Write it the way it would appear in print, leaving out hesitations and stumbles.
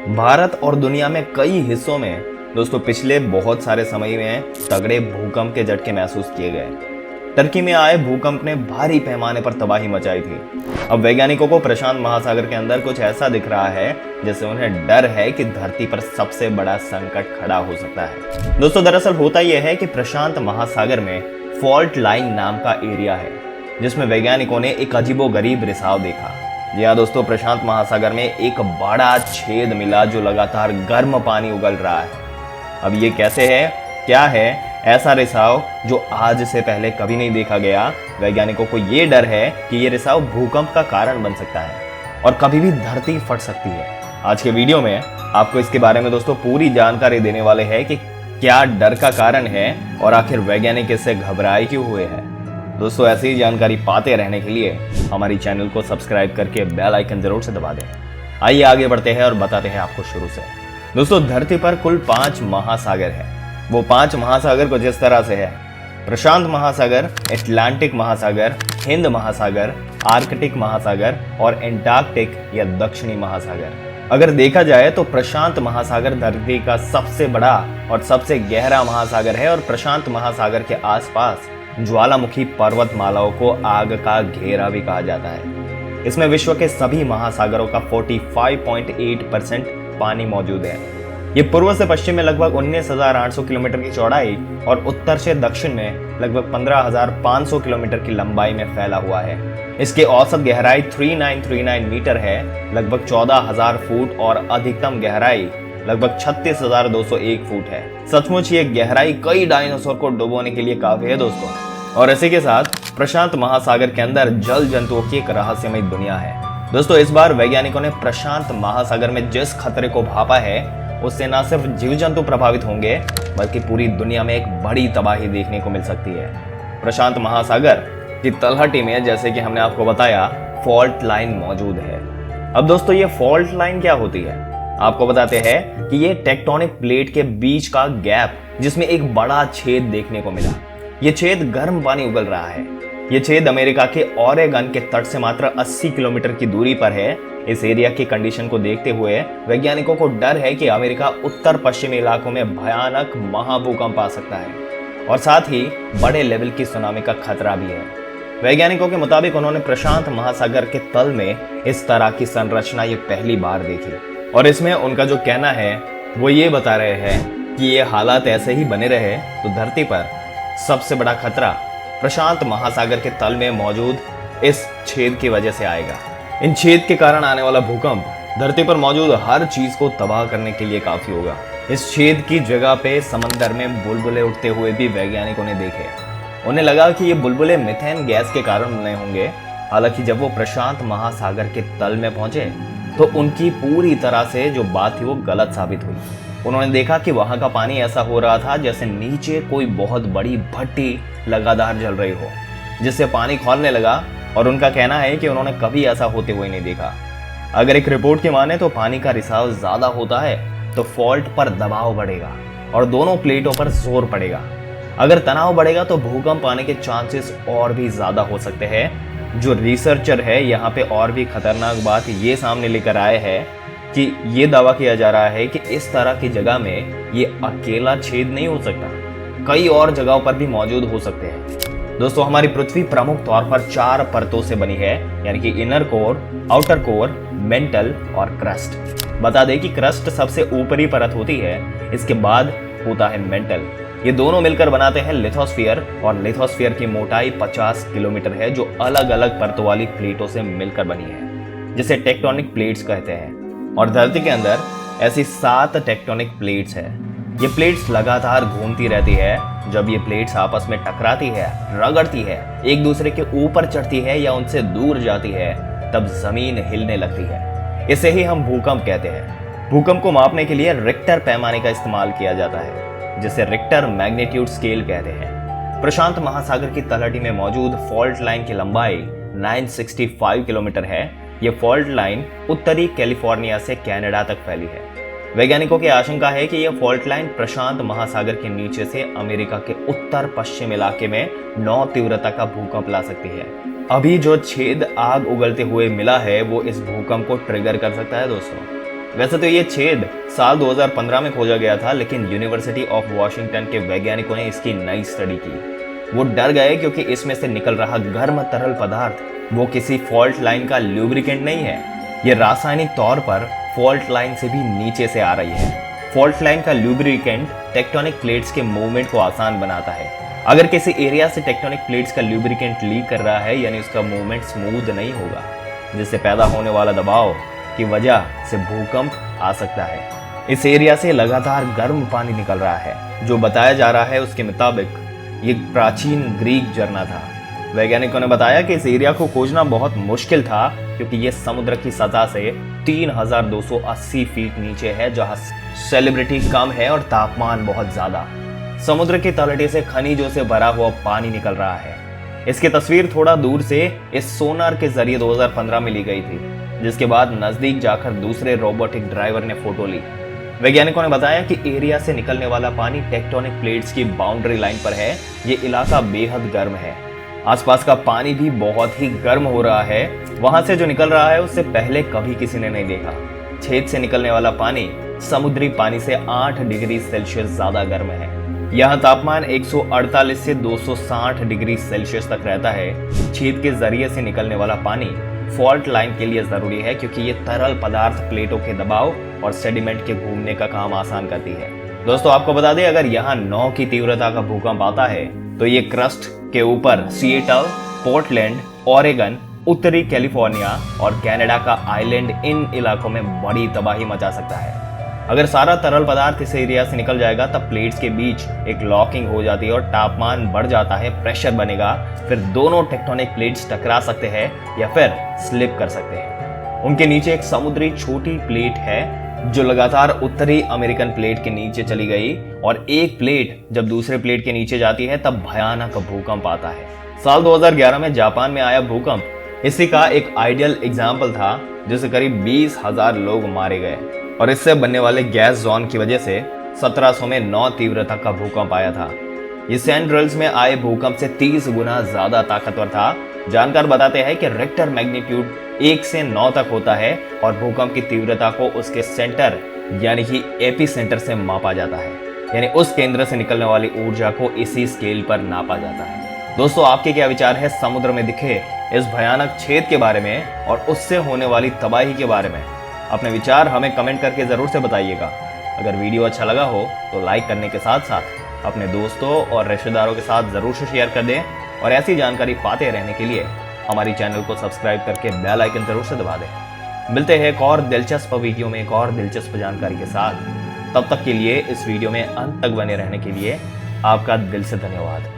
भारत और दुनिया में कई हिस्सों में दोस्तों पिछले बहुत सारे समय में तगड़े भूकंप के झटके महसूस किए गए। टर्की में आए भूकंप ने भारी पैमाने पर तबाही मचाई थी। अब वैज्ञानिकों को प्रशांत महासागर के अंदर कुछ ऐसा दिख रहा है जिससे उन्हें डर है कि धरती पर सबसे बड़ा संकट खड़ा हो सकता है। दोस्तों दरअसल होता यह है कि प्रशांत महासागर में फॉल्ट लाइन नाम का एरिया है जिसमें वैज्ञानिकों ने एक अजीबोगरीब रिसाव देखा। जी हाँ दोस्तों, प्रशांत महासागर में एक बड़ा छेद मिला जो लगातार गर्म पानी उगल रहा है। अब ये कैसे है, क्या है ऐसा रिसाव जो आज से पहले कभी नहीं देखा गया। वैज्ञानिकों को ये डर है कि ये रिसाव भूकंप का कारण बन सकता है और कभी भी धरती फट सकती है। आज के वीडियो में आपको इसके बारे में दोस्तों पूरी जानकारी देने वाले हैं कि क्या डर का कारण है और आखिर वैज्ञानिक इससे घबराए क्यों हुए हैं। दोस्तों ऐसी ही जानकारी पाते रहने के लिए हमारी चैनल को सब्सक्राइब करके बेल आइकन जरूर से दबा दें। आइए आगे बढ़ते हैं और बताते हैं आपको शुरू से। दोस्तों धरती पर कुल 5 महासागर है। वो 5 महासागर कुछ इस तरह से है: प्रशांत महासागर, अटलांटिक महासागर, हिंद महासागर, आर्कटिक महासागर और एंटार्कटिक या दक्षिणी महासागर। अगर देखा जाए तो प्रशांत महासागर धरती का सबसे बड़ा और सबसे गहरा महासागर है और प्रशांत महासागर के आसपास ज्वालामुखी पर्वतमालाओं को आग का घेरा भी कहा जाता है। इसमें विश्व के सभी महासागरों का 45.8% पानी मौजूद है। ये पूर्व से पश्चिम में लगभग 19,800 किलोमीटर की चौड़ाई और उत्तर से दक्षिण में लगभग 15,500 किलोमीटर की लंबाई में फैला हुआ है। इसकी औसत गहराई 3939 मीटर है, लगभग 14,000 फुट और अधिकतम गहराई लगभग 36,201 फुट है। सचमुच ये गहराई कई डायनासोर को डुबोने के लिए काफी है दोस्तों। और इसी के साथ प्रशांत महासागर के अंदर जल जंतुओं की एक रहस्यमय दुनिया है। दोस्तों इस बार वैज्ञानिकों ने प्रशांत महासागर में जिस खतरे को भापा है उससे न सिर्फ जीव जंतु प्रभावित होंगे बल्कि पूरी दुनिया में एक बड़ी तबाही देखने को मिल सकती है। प्रशांत महासागर की तलहटी में जैसे कि हमने आपको बताया फॉल्ट लाइन मौजूद है। अब दोस्तों ये फॉल्ट लाइन क्या होती है, आपको बताते हैं कि ये टेक्टोनिक प्लेट के बीच का गैप जिसमें एक बड़ा छेद देखने को मिला। ये छेद गर्म पानी उगल रहा है। ये छेद अमेरिका के ओरेगन के तट से मात्र 80 किलोमीटर की दूरी पर है। इस एरिया की कंडीशन को देखते हुए वैज्ञानिकों को डर है कि अमेरिका उत्तर पश्चिमी इलाकों में भयानक महाभूकंप आ सकता है और साथ ही बड़े लेवल की सुनामी का खतरा भी है। वैज्ञानिकों के मुताबिक उन्होंने प्रशांत महासागर के तल में इस तरह की संरचना ये पहली बार देखी और इसमें उनका जो कहना है वो ये बता रहे हैं कि ये हालात ऐसे ही बने रहे तो धरती पर सबसे बड़ा खतरा प्रशांत महासागर के तल में मौजूद इस छेद की वजह से आएगा। इन छेद के कारण आने वाला भूकंप धरती पर मौजूद हर चीज को तबाह करने के लिए काफी होगा। इस छेद की जगह पे समंदर में बुलबुले उठते हुए भी वैज्ञानिकों ने देखे। उन्हें लगा कि ये बुलबुले मीथेन गैस के कारण बने होंगे। हालांकि जब वो प्रशांत महासागर के तल में पहुंचे तो उनकी पूरी तरह से जो बात थी वो गलत साबित हुई। उन्होंने देखा कि वहां का पानी ऐसा हो रहा था जैसे नीचे कोई बहुत बड़ी भट्टी लगातार जल रही हो, जिससे पानी खौलने लगा। और उनका कहना है कि उन्होंने कभी ऐसा होते हुए नहीं देखा। अगर एक रिपोर्ट की माने तो पानी का रिसाव ज्यादा होता है तो फॉल्ट पर दबाव बढ़ेगा और दोनों प्लेटों पर जोर पड़ेगा। अगर तनाव बढ़ेगा तो भूकंप आने के चांसेस और भी ज्यादा हो सकते हैं। जो रिसर्चर है यहाँ पे और भी खतरनाक बात ये सामने लेकर आए हैं कि ये दावा किया जा रहा है कि इस तरह की जगह में ये अकेला छेद नहीं हो सकता, कई और जगहों पर भी मौजूद हो सकते हैं। दोस्तों हमारी पृथ्वी प्रमुख तौर पर 4 परतों से बनी है, यानी कि inner core, outer core, mental और क्रस्ट। बता दें कि क्रस्ट सबसे ऊपरी परत होती है, इसके बाद होता है मेंटल। ये दोनों मिलकर बनाते हैं लिथोस्फीयर और लिथोस्फीयर की मोटाई 50 किलोमीटर है जो अलग अलग परतों वाली प्लेटों से मिलकर बनी है, जिसे टेक्टोनिक प्लेट्स कहते हैं। और धरती के अंदर ऐसी 7 टेक्टोनिक प्लेट्स है। ये प्लेट्स लगातार घूमती रहती है। जब ये प्लेट्स आपस में टकराती है, रगड़ती है, एक दूसरे के ऊपर चढ़ती है या उनसे दूर जाती है, तब जमीन हिलने लगती है। इसे ही हम भूकंप कहते हैं। भूकंप को मापने के लिए रिक्टर पैमाने का इस्तेमाल किया जाता है, जिसे रिक्टर मैग्नीट्यूड स्केल कहते हैं। प्रशांत महासागर की तलहटी में मौजूद फॉल्ट लाइन की लंबाई 965 किलोमीटर है। ये फॉल्ट लाइन उत्तरी कैलिफोर्निया से कनाडा तक फैली है। वैज्ञानिकों की आशंका है कि यह फॉल्ट लाइन प्रशांत महासागर के नीचे से अमेरिका के उत्तर पश्चिम इलाके में 9 तीव्रता का भूकंप ला सकती है। अभी जो छेद आग उगलते हुए मिला है वो इस भूकंप को ट्रिगर कर सकता है दोस्तों। वैसे तो ये छेद साल 2015 में खोजा गया था, लेकिन यूनिवर्सिटी ऑफ वॉशिंगटन के वैज्ञानिकों ने इसकी नई स्टडी की। वो डर गए क्योंकि इसमें से निकल रहा गर्म तरल पदार्थ वो किसी फॉल्ट लाइन का ल्यूब्रिकेंट नहीं है, ये रासायनिक तौर पर फॉल्ट लाइन से भी नीचे से आ रही है। फॉल्ट लाइन का ल्यूब्रिकेंट टेक्टोनिक प्लेट्स के मूवमेंट को आसान बनाता है। अगर किसी एरिया से टेक्टोनिक प्लेट्स का ल्यूब्रिकेंट लीक कर रहा है, यानी उसका मूवमेंट स्मूथ नहीं होगा, जिससे पैदा होने वाला दबाव की वजह से भूकंप आ सकता है। इस एरिया से लगातार गर्म पानी निकल रहा है। जो बताया जा रहा है उसके मुताबिक ये प्राचीन ग्रीक झरना था। वैज्ञानिकों ने बताया कि इस एरिया को खोजना बहुत मुश्किल था क्योंकि ये समुद्र की सतह से 3280 फीट नीचे है, जहां सेलिब्रिटी कम है और तापमान बहुत ज्यादा। समुद्र की तलहटी से खनिजों से भरा हुआ पानी निकल रहा है। इसकी तस्वीर थोड़ा दूर से इस सोनार के जरिए 2015 में ली गई थी, जिसके बाद नजदीक जाकर दूसरे रोबोटिक ड्राइवर ने फोटो ली। वैज्ञानिकों ने बताया कि एरिया से निकलने वाला पानी टेक्टोनिक प्लेट्स की बाउंड्री लाइन पर है। ये इलाका बेहद गर्म है। आसपास का पानी भी बहुत ही गर्म हो रहा है। वहां से जो निकल रहा है उससे पहले कभी किसी ने नहीं देखा। छेद से निकलने वाला पानी समुद्री पानी से 8 डिग्री सेल्सियस ज्यादा गर्म है। यहाँ तापमान 148 से 260 डिग्री सेल्सियस तक रहता है। छेद के जरिए से निकलने वाला पानी फॉल्ट लाइन के लिए जरूरी है क्योंकि ये तरल पदार्थ प्लेटों के दबाव और सेडिमेंट के घूमने का काम आसान करती है। दोस्तों आपको बता दें, अगर यहाँ 9 की तीव्रता का भूकंप आता है तो ये क्रस्ट के ऊपर सिएटल, पोर्टलैंड, ओरेगन, उत्तरी कैलिफोर्निया और कनाडा का आइलैंड, इन इलाकों में बड़ी तबाही मचा सकता है। अगर सारा तरल पदार्थ इस एरिया से निकल जाएगा तब प्लेट्स के बीच एक लॉकिंग हो जाती है और तापमान बढ़ जाता है, प्रेशर बनेगा। फिर दोनों टेक्टोनिक प्लेट्स टकरा सकते हैं या फिर स्लिप कर सकते हैं। उनके नीचे एक समुद्री छोटी प्लेट है जो लगातार उत्तरी अमेरिकन प्लेट के नीचे चली गई, और एक प्लेट जब दूसरे प्लेट के नीचे जाती है तब भयानक भूकंप आता है। साल 2011 में जापान में आया भूकंप इसी का एक आइडियल एग्जाम्पल था, जिससे करीब 20,000 लोग मारे गए और इससे बनने वाले गैस जोन की वजह से 1700 में 9 तीव्रता का भूकंप आया था। ये सैंड ड्रिल्स में आए भूकंप से 30 गुना ज्यादा ताकतवर था। जानकार बताते हैं कि रिक्टर मैग्नीट्यूड 1 से 9 तक होता है और भूकंप की तीव्रता को उसके सेंटर यानी कि एपी सेंटर से मापा जाता है, यानी उस केंद्र से निकलने वाली ऊर्जा को इसी स्केल पर नापा जाता है। दोस्तों आपके क्या विचार है समुद्र में दिखे इस भयानक छेद के बारे में और उससे होने वाली तबाही के बारे में? अपने विचार हमें कमेंट करके जरूर से बताइएगा। अगर वीडियो अच्छा लगा हो तो लाइक करने के साथ साथ अपने दोस्तों और रिश्तेदारों के साथ जरूर से शेयर कर दें, और ऐसी जानकारी पाते रहने के लिए हमारी चैनल को सब्सक्राइब करके बेल आइकन जरूर से दबा दें। मिलते हैं एक और दिलचस्प वीडियो में एक और दिलचस्प जानकारी के साथ। तब तक के लिए इस वीडियो में अंत तक बने रहने के लिए आपका दिल से धन्यवाद।